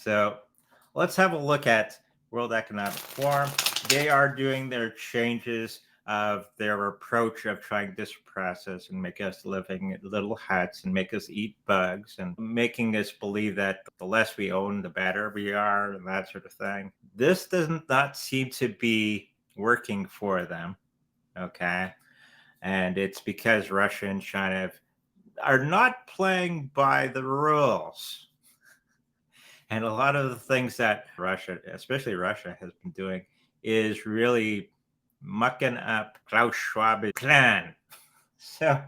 So let's have a look at World Economic Forum. They are doing their changes of their approach of trying to suppress us and make us living in little huts and make us eat bugs and making us believe that the less we own, the better we are and that sort of thing. This does not seem to be working for them. Okay. And it's because Russia and China are not playing by the rules. And a lot of the things that Russia, especially Russia, has been doing is really mucking up Klaus Schwab's plan. So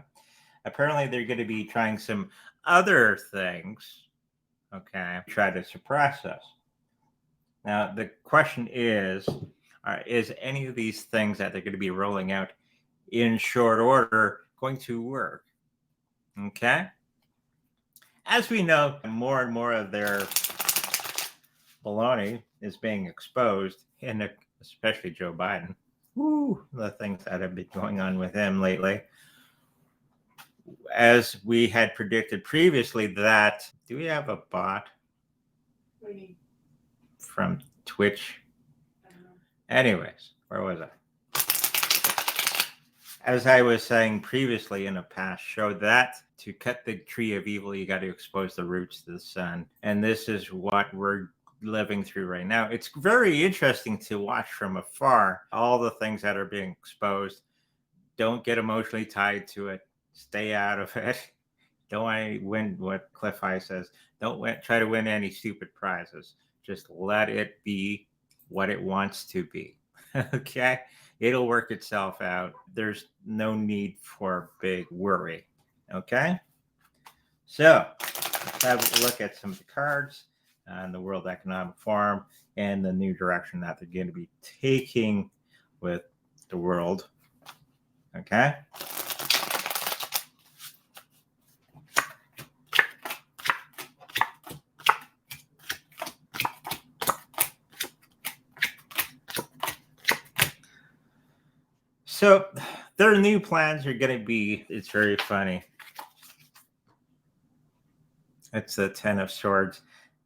apparently they're going to be trying some other things, okay, try to suppress us. Now, the question is any of these things that they're going to be rolling out in short order going to work? Okay. As we know, more and more of their baloney is being exposed, and especially Joe Biden. Woo, the things that have been going on with him lately. As we had predicted previously, that do we have a bot from Twitch? Anyways, where was I? As I was saying previously in a past show, that to cut the tree of evil, you got to expose the roots to the sun. And this is what we're living through right now. It's very interesting to watch from afar all the things that are being exposed. Don't get emotionally tied to it. Stay out of it. Don't want to win what Cliff High says. Don't try to win any stupid prizes. Just let it be what it wants to be. Okay? It'll work itself out. There's no need for big worry. Okay? So let's have a look at some of the cards on the World Economic Forum and the new direction that they're going to be taking with the world. Okay? So their new plans are going to be, it's very funny. It's the 10 of Swords.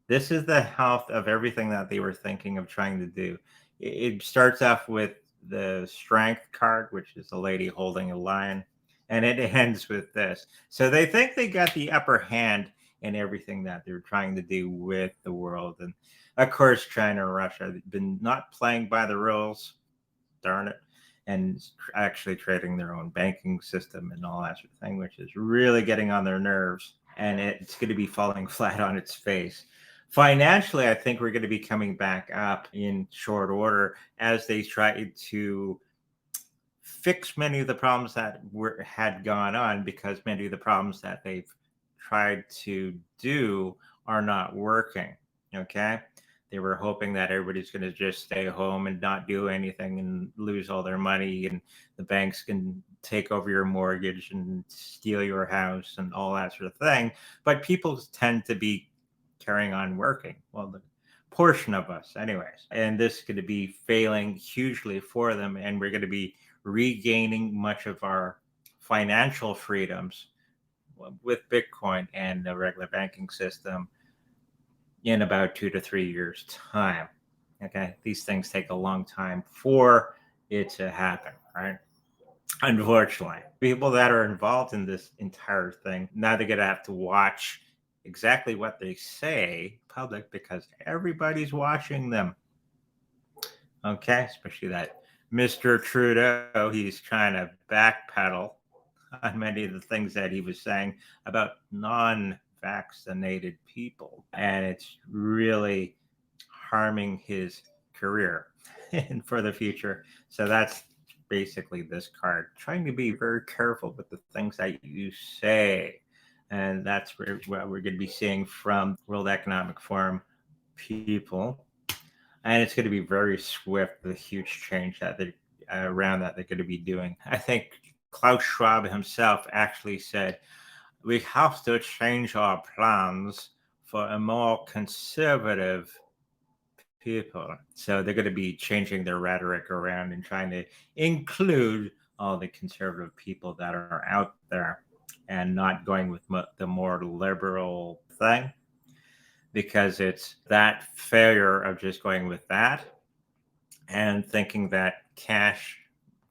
This is the health of everything that they were thinking of trying to do. It starts off with the Strength card, which is a lady holding a lion, and it ends with this. So they think they got the upper hand in everything that they're trying to do with the world. And of course, China and Russia have been not playing by the rules. Darn it. And actually trading their own banking system and all that sort of thing, which is really getting on their nerves. And it's going to be falling flat on its face. Financially, I think we're going to be coming back up in short order as they try to fix many of the problems that had gone on, because many of the problems that they've tried to do are not working. Okay. They were hoping that everybody's going to just stay home and not do anything and lose all their money, and the banks can take over your mortgage and steal your house and all that sort of thing. But people tend to be carrying on working. Well, the portion of us, anyways. And this is going to be failing hugely for them. And we're going to be regaining much of our financial freedoms with Bitcoin and the regular banking system in about 2 to 3 years' time. Okay, these things take a long time for it to happen, right? Unfortunately, people that are involved in this entire thing, now they're going to have to watch exactly what they say public, because everybody's watching them. Okay, especially that Mr. Trudeau, he's trying to backpedal on many of the things that he was saying about non-vaccinated people, and it's really harming his career and for the future. So that's basically this card, trying to be very careful with the things that you say. And that's what we're going to be seeing from World Economic Forum people. And it's going to be very swift, the huge change that they around that they're going to be doing. I think Klaus Schwab himself actually said, we have to change our plans for a more conservative people. So they're going to be changing their rhetoric around and trying to include all the conservative people that are out there and not going with the more liberal thing. because it's that failure of just going with that and thinking that cash,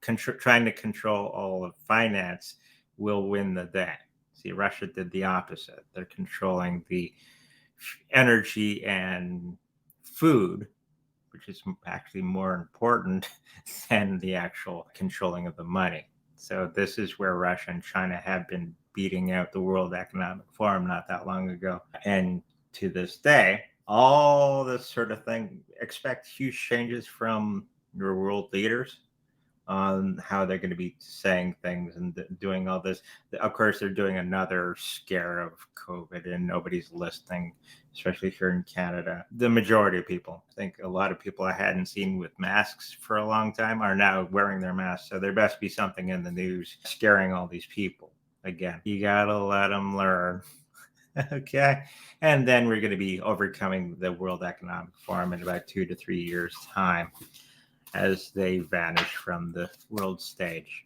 trying to control all of finance, will win the day. See, Russia did the opposite. They're controlling the energy and food, which is actually more important than the actual controlling of the money. So this is where Russia and China have been beating out the World Economic Forum not that long ago. And to this day, all this sort of thing, expect huge changes from your world leaders on how they're going to be saying things and doing all this. Of course, they're doing another scare of COVID and nobody's listening, especially here in Canada. The majority of people, I think a lot of people I hadn't seen with masks for a long time are now wearing their masks. So there best be something in the news scaring all these people. Again, you got to let them learn. Okay. And then we're going to be overcoming the World Economic Forum in about 2 to 3 years' time as they vanish from the world stage.